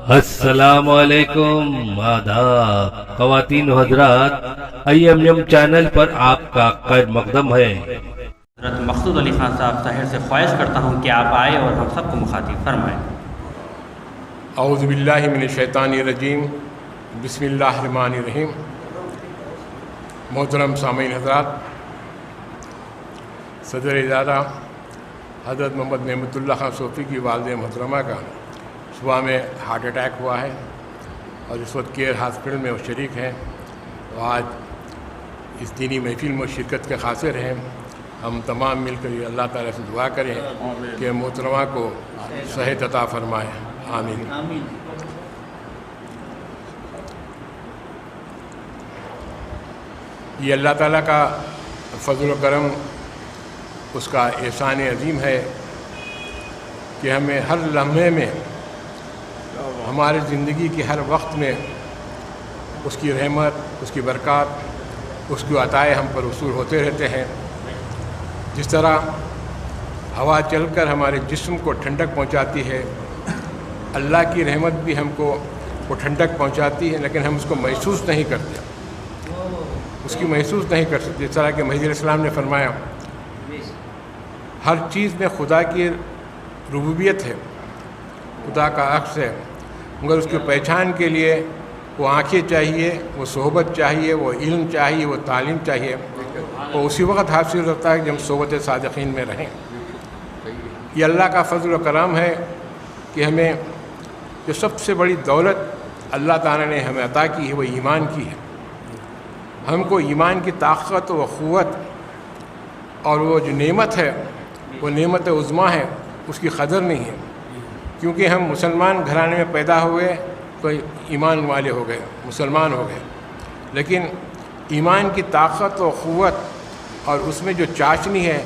السلام علیکم، آداب خواتین و حضرات، IMM چینل پر آپ کا خیر مقدم ہے۔ حضرت مقصود علی خان صاحب طاہر سے خواہش کرتا ہوں کہ آپ آئے اور ہم سب کو مخاطب فرمائیں۔ اعوذ باللہ من الشیطان الرجیم، بسم اللہ الرحمن الرحیم۔ محترم سامعین حضرات، صدر ادارہ حضرت محمد نعمت اللہ خان صوفی کی والدہ محترمہ کا صبح میں ہارٹ اٹیک ہوا ہے اور اس وقت کیئر ہاسپٹل میں وہ شریک ہیں۔ تو آج اس دینی محفل میں شرکت کے خاطر ہیں۔ ہم تمام مل کر اللہ تعالیٰ سے دعا کریں کہ محترمہ کو صحت عطا فرمائے، آمین۔ یہ اللہ تعالیٰ کا فضل و کرم، اس کا احسان عظیم ہے کہ ہمیں ہر لمحے میں، ہمارے زندگی کے ہر وقت میں اس کی رحمت، اس کی برکات، اس کی عطائیں ہم پر وصول ہوتے رہتے ہیں۔ جس طرح ہوا چل کر ہمارے جسم کو ٹھنڈک پہنچاتی ہے، اللہ کی رحمت بھی ہم کو وہ ٹھنڈک پہنچاتی ہے، لیکن ہم اس کو محسوس نہیں کرتے، اس کی محسوس نہیں کر سکتے۔ جس طرح کہ مہدی علیہ السلام نے فرمایا، ہر چیز میں خدا کی ربوبیت ہے، خدا کا عکس ہے، مگر اس کی پہچان کے لیے وہ آنکھیں چاہیے، وہ صحبت چاہیے، وہ علم چاہیے، وہ تعلیم چاہیے۔ وہ اسی وقت حاصل ہوتا ہے کہ ہم صحبت صادقین میں رہیں۔ یہ اللہ کا فضل و کرم ہے کہ ہمیں جو سب سے بڑی دولت اللہ تعالیٰ نے ہمیں عطا کی ہے وہ ایمان کی ہے۔ ہم کو ایمان کی طاقت و قوت اور وہ جو نعمت ہے، وہ نعمت عظمیٰ ہے، اس کی قدر نہیں ہے، کیونکہ ہم مسلمان گھرانے میں پیدا ہوئے تو ایمان والے ہو گئے، مسلمان ہو گئے۔ لیکن ایمان کی طاقت و قوت اور اس میں جو چاشنی ہے،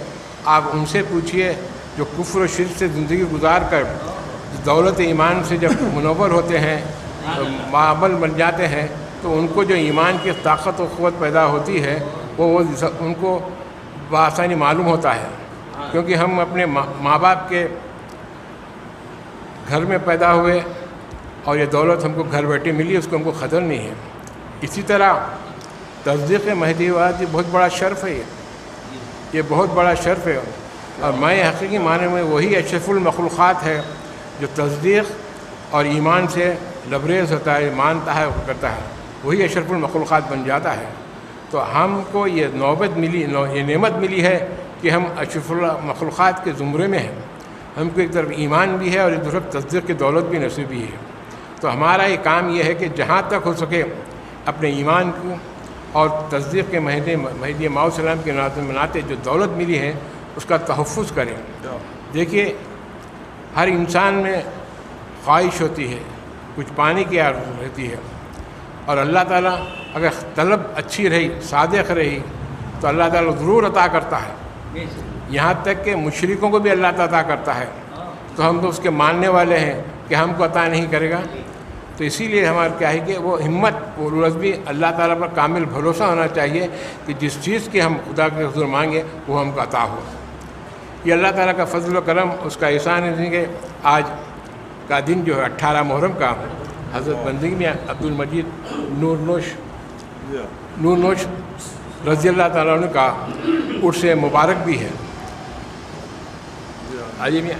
آپ ان سے پوچھئے جو کفر و شرک سے زندگی گزار کر دولت ایمان سے جب منور ہوتے ہیں، ماعبل بن جاتے ہیں، تو ان کو جو ایمان کی طاقت و قوت پیدا ہوتی ہے وہ ان کو بآسانی معلوم ہوتا ہے، کیونکہ ہم اپنے ماں باپ کے گھر میں پیدا ہوئے اور یہ دولت ہم کو گھر بیٹھے ملی، اس کو ہم کو قدر نہیں ہے۔ اسی طرح تصدیق مہدی واد بہت بڑا شرف ہے، یہ بہت بڑا شرف ہے، اور میں حقیقی معنی میں وہی اشرف المخلوقات ہے جو تصدیق اور ایمان سے لبریز ہوتا ہے، مانتا ہے، کرتا ہے، وہی اشرف المخلوقات بن جاتا ہے۔ تو ہم کو یہ نوبت ملی، یہ نعمت ملی ہے کہ ہم اشرف المخلوقات کے زمرے میں ہیں۔ ہم کو ایک طرف ایمان بھی ہے اور ایک طرف تصدیق کی دولت بھی نصیب بھی ہے۔ تو ہمارا یہ کام یہ ہے کہ جہاں تک ہو سکے اپنے ایمان کو اور تصدیق کے مہدی ماؤ السلام کے مناتے جو دولت ملی ہے اس کا تحفظ کریں۔ دیکھیے، ہر انسان میں خواہش ہوتی ہے، کچھ پانی کی آرزو رہتی ہے، اور اللہ تعالیٰ اگر طلب اچھی رہی، صادق رہی، تو اللہ تعالیٰ ضرور عطا کرتا ہے۔ یہاں تک کہ مشرکوں کو بھی اللہ تعالیٰ عطا کرتا ہے، تو ہم تو اس کے ماننے والے ہیں کہ ہم کو عطا نہیں کرے گا۔ تو اسی لیے ہمارا کیا ہے کہ وہ ہمت، وہ رضبی، اللہ تعالیٰ پر کامل بھروسہ ہونا چاہیے کہ جس چیز کی ہم خدا کے حضور مانگے وہ ہم کو عطا ہو۔ یہ اللہ تعالیٰ کا فضل و کرم، اس کا احسان ہے کہ آج کا دن جو ہے 18 محرم کا حضرت بندگی میں عبد المجید نور نوش رضی اللہ تعالیٰ عنہ کا عرس مبارک بھی ہے۔ آئیے میاں،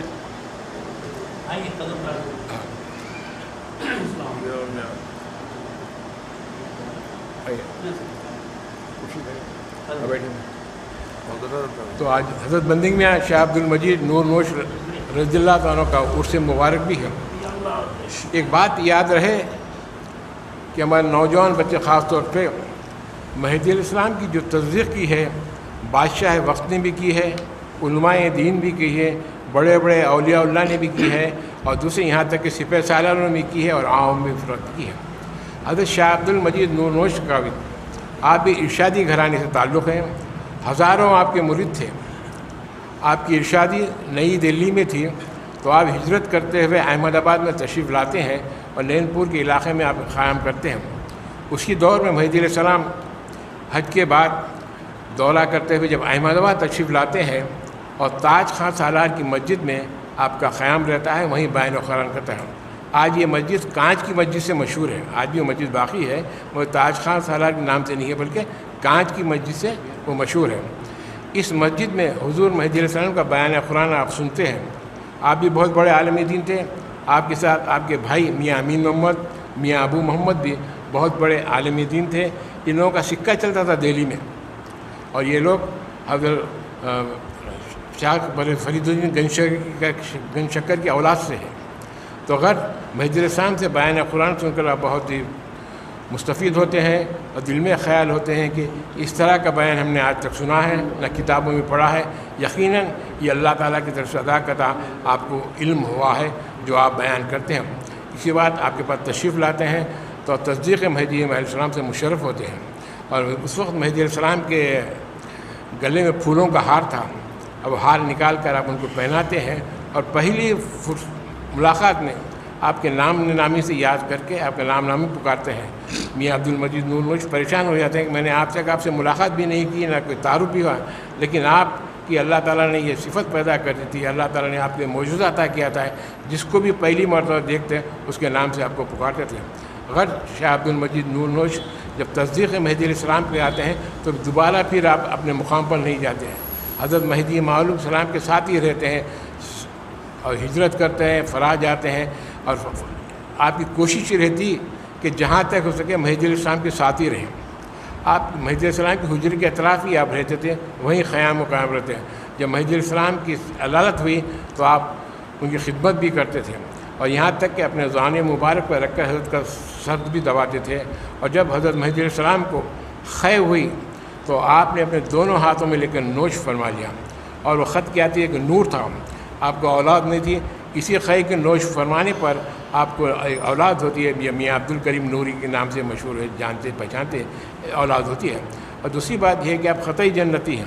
تو آج حضرت بندگی میں شاہ عبد المجید نور نوش رضی اللہ تعالیٰ کا عرس مبارک بھی ہے۔ ایک بات یاد رہے کہ ہمارے نوجوان بچے خاص طور پہ مہدی علیہ السلام کی جو تصدیق کی ہے، بادشاہ وقت نے بھی کی ہے، علماء دین بھی کی ہے، بڑے بڑے اولیاء اللہ نے بھی کی ہے، اور دوسرے یہاں تک کہ سپہ سالاروں نے بھی کی ہے، اور عوام بھی فرق کی ہے۔ حضرت شاہ عبد المجید نور نوش کا بھی آپ بھی ارشادی گھرانے سے تعلق ہیں، ہزاروں آپ کے مرید تھے۔ آپ کی ارشادی نئی دلی میں تھی، تو آپ ہجرت کرتے ہوئے احمد آباد میں تشریف لاتے ہیں اور لین پور کے علاقے میں آپ قیام کرتے ہیں۔ اسی دور میں مہدی علیہ السلام حج کے بعد دورہ کرتے ہوئے جب احمد آباد تشریف لاتے ہیں اور تاج خان سالار کی مسجد میں آپ کا قیام رہتا ہے، وہیں بیان قرآن کرتا ہے۔ آج یہ مسجد کانچ کی مسجد سے مشہور ہے، آج بھی وہ مسجد باقی ہے، وہ تاج خان سالار کے نام سے نہیں ہے بلکہ کانچ کی مسجد سے وہ مشہور ہے۔ اس مسجد میں حضور مہدی علیہ السلام کا بیان قرآن آپ سنتے ہیں۔ آپ بھی بہت بڑے عالم دین تھے، آپ کے ساتھ آپ کے بھائی میاں امین محمد، میاں ابو محمد بھی بہت بڑے عالم دین تھے۔ ان لوگوں کا سکہ چلتا تھا دہلی میں، اور یہ لوگ حضرت شاہ فرید الدین گنج شکر کی اولاد سے ہیں۔ تو اگر مہدی علیہ السلام سے بیان قرآن سن کر آپ بہت ہی مستفید ہوتے ہیں اور دل میں خیال ہوتے ہیں کہ اس طرح کا بیان ہم نے آج تک سنا ہے، نہ کتابوں میں پڑھا ہے۔ یقیناً یہ اللہ تعالیٰ کی طرف سے عطا کرتا آپ کو علم ہوا ہے جو آپ بیان کرتے ہیں۔ اسی بات آپ کے پاس تشریف لاتے ہیں تو تصدیق مہدی علیہ السلام سے مشرف ہوتے ہیں۔ اور اس وقت مہدی علیہ السلام کے گلے میں پھولوں کا ہار تھا، اب ہار نکال کر آپ ان کو پہناتے ہیں، اور پہلی ملاقات میں آپ کے نام نامی سے یاد کر کے آپ کے نام نامی پکارتے ہیں۔ میاں عبد المجید نور نوش پریشان ہو جاتے ہیں کہ میں نے آپ سے ملاقات بھی نہیں کی، نہ کوئی تعارف بھی ہوا، لیکن آپ کی اللہ تعالیٰ نے یہ صفت پیدا کر دی تھی، اللہ تعالیٰ نے آپ کے معجزہ عطا کیا تھا، جس کو بھی پہلی مرتبہ دیکھتے اس کے نام سے آپ کو پکارتے تھے۔ اگر شاہ عبد المجید نور نوش جب تصدیق مہدی علیہ السلام پہ آتے ہیں تو دوبارہ پھر آپ اپنے مقام پر نہیں جاتے ہیں، حضرت مہدی موعود السلام کے ساتھ ہی رہتے ہیں اور ہجرت کرتے ہیں، فرا جاتے ہیں، اور آپ کی کوشش یہ رہتی کہ جہاں تک ہو سکے مہدی علیہ السلام کے ساتھ ہی رہیں۔ آپ مہدی علیہ السلام کی حجرے کے اطراف ہی آپ رہتے تھے، وہیں قیام و قائم رہتے ہیں۔ جب مہدی علیہ السلام کی علالت ہوئی تو آپ ان کی خدمت بھی کرتے تھے، اور یہاں تک کہ اپنے زان مبارک پر رکھ کر حضرت کا سر بھی دباتے تھے۔ اور جب حضرت مہدی علیہ السلام کو خے ہوئی تو آپ نے اپنے دونوں ہاتھوں میں لے کر نوش فرما لیا، اور وہ خط کیا تھی کہ نور تھا، آپ کو اولاد نہیں تھی، اسی خے کے نوش فرمانے پر آپ کو اولاد ہوتی ہے، میاں عبد الکریم نوری کے نام سے مشہور ہے، جانتے پہچانتے اولاد ہوتی ہے۔ اور دوسری بات یہ ہے کہ آپ قطعی جنتی ہیں،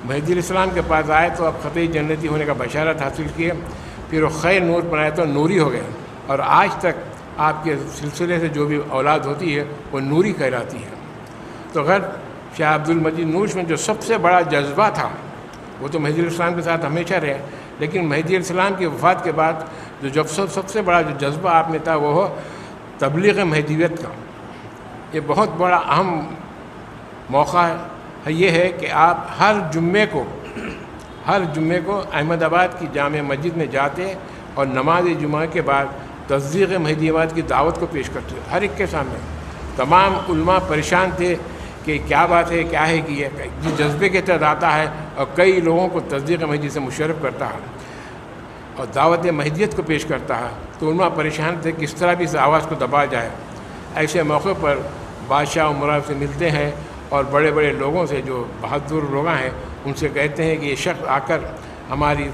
مہدی علیہ السلام کے پاس آئے تو آپ قطعی جنتی ہونے کا بشارت حاصل کیے، پھر وہ خیر نور پر آئے تو نوری ہو گئے، اور آج تک آپ کے سلسلے سے جو بھی اولاد ہوتی ہے وہ نوری کہلاتی ہے۔ تو اگر شاہ عبد المجید نوش میں جو سب سے بڑا جذبہ تھا وہ تو مہدی علیہ السلام کے ساتھ ہمیشہ رہے، لیکن مہدی علیہ السلام کی وفات کے بعد جو سب سے بڑا جو جذبہ آپ میں تھا وہ ہو تبلیغ مہدیت کا۔ یہ بہت بڑا اہم موقع ہے، یہ ہے کہ آپ ہر جمعے کو احمد آباد کی جامع مسجد میں جاتے اور نماز جمعہ کے بعد تصدیق مہدیت کی دعوت کو پیش کرتے، ہر ایک کے سامنے۔ تمام علماء پریشان تھے کہ کیا بات ہے، کیا ہے کہ یہ جس جذبے کے تحت آتا ہے اور کئی لوگوں کو تصدیق مہدی سے مشرف کرتا ہے اور دعوت مہدیت کو پیش کرتا ہے، تو علماء پریشان تھے کس طرح بھی اس آواز کو دبا جائے۔ ایسے موقع پر بادشاہ عمرہ سے ملتے ہیں اور بڑے بڑے لوگوں سے جو بہادر لوگ ہیں ان سے کہتے ہیں کہ یہ شخص آ کر ہماری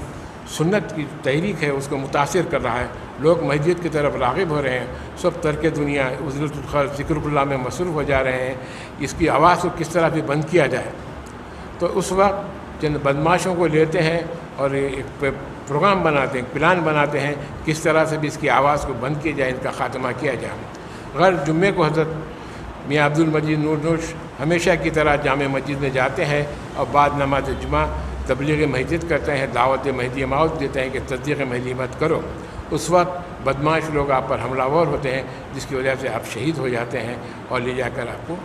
سنت کی تحریک ہے اس کو متاثر کر رہا ہے، لوگ مہدیت کی طرف راغب ہو رہے ہیں، سب ترک دنیا عزلت الخلق ذکر اللہ میں مصروف ہو جا رہے ہیں، اس کی آواز کو کس طرح بھی بند کیا جائے۔ تو اس وقت چند بدماشوں کو لیتے ہیں اور ایک پروگرام بناتے ہیں، پلان بناتے ہیں کس طرح سے بھی اس کی آواز کو بند کیا جائے، ان کا خاتمہ کیا جائے۔ غیر جمعے کو حضرت میاں عبد المجید نور نوش ہمیشہ کی طرح جامع مسجد میں جاتے ہیں اور بعد نماز جمعہ تبلیغ مہدیت کرتے ہیں، دعوت مہدی موعود دیتے ہیں کہ تصدیق مہدی مت کرو۔ اس وقت بدماش لوگ آپ پر حملہ ور ہوتے ہیں، جس کی وجہ سے آپ شہید ہو جاتے ہیں اور لے جا کر آپ کو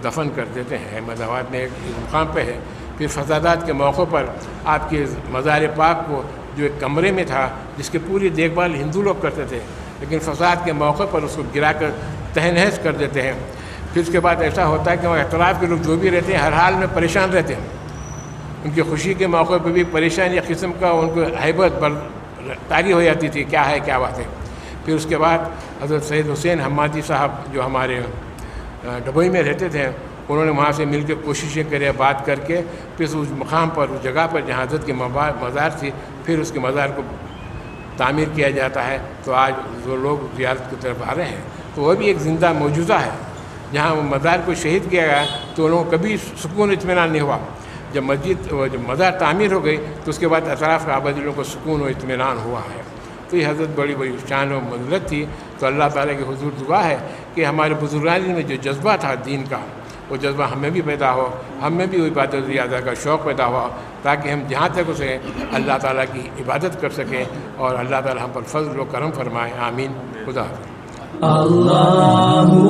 دفن کر دیتے ہیں۔ احمد آباد میں ایک مقام پہ ہے۔ پھر فسادات کے موقع پر آپ کے مزار پاک کو جو ایک کمرے میں تھا جس کی پوری دیکھ بھال ہندو لوگ کرتے تھے، لیکن فساد کے موقع پر اس کو گرا کر تہس کر دیتے ہیں۔ پھر اس کے بعد ایسا ہوتا ہے کہ وہ اختلاف کے لوگ جو بھی رہتے ہیں ہر حال میں پریشان رہتے ہیں، ان کی خوشی کے موقع پہ بھی پریشانی قسم کا ان کو ہیبت تاری ہو جاتی تھی، کیا ہے کیا بات ہے۔ پھر اس کے بعد حضرت سید حسین حمادی صاحب جو ہمارے ڈبوئی میں رہتے تھے، انہوں نے وہاں سے مل کے کوششیں کرے، بات کر کے پھر اس مقام پر اس جگہ پر جہاں حضرت کی مزار تھی پھر اس کے مزار کو تعمیر کیا جاتا ہے۔ تو آج جو لوگ زیارت کی طرف آ رہے ہیں تو وہ بھی ایک زندہ موجودہ ہے۔ جہاں وہ مزار کو شہید کیا گیا تو ان لوگوں کو کبھی سکون اطمینان نہیں ہوا۔ جب جب مزار تعمیر ہو گئی تو اس کے بعد اطراف کے آبادیوں کو سکون و اطمینان ہوا ہے۔ تو یہ حضرت بڑی بڑی شان و منزلت تھی۔ تو اللہ تعالیٰ کے حضور دعا ہے کہ ہمارے بزرگان میں جو جذبہ تھا دین کا، وہ جذبہ ہمیں بھی پیدا ہو، ہم میں بھی وہ عبادت زیادہ کا شوق پیدا ہوا، تاکہ ہم جہاں تک اسے اللہ تعالیٰ کی عبادت کر سکیں اور اللہ تعالیٰ ہم پر فضل و کرم فرمائے۔ آمین۔ خدا حافظ۔ اللہ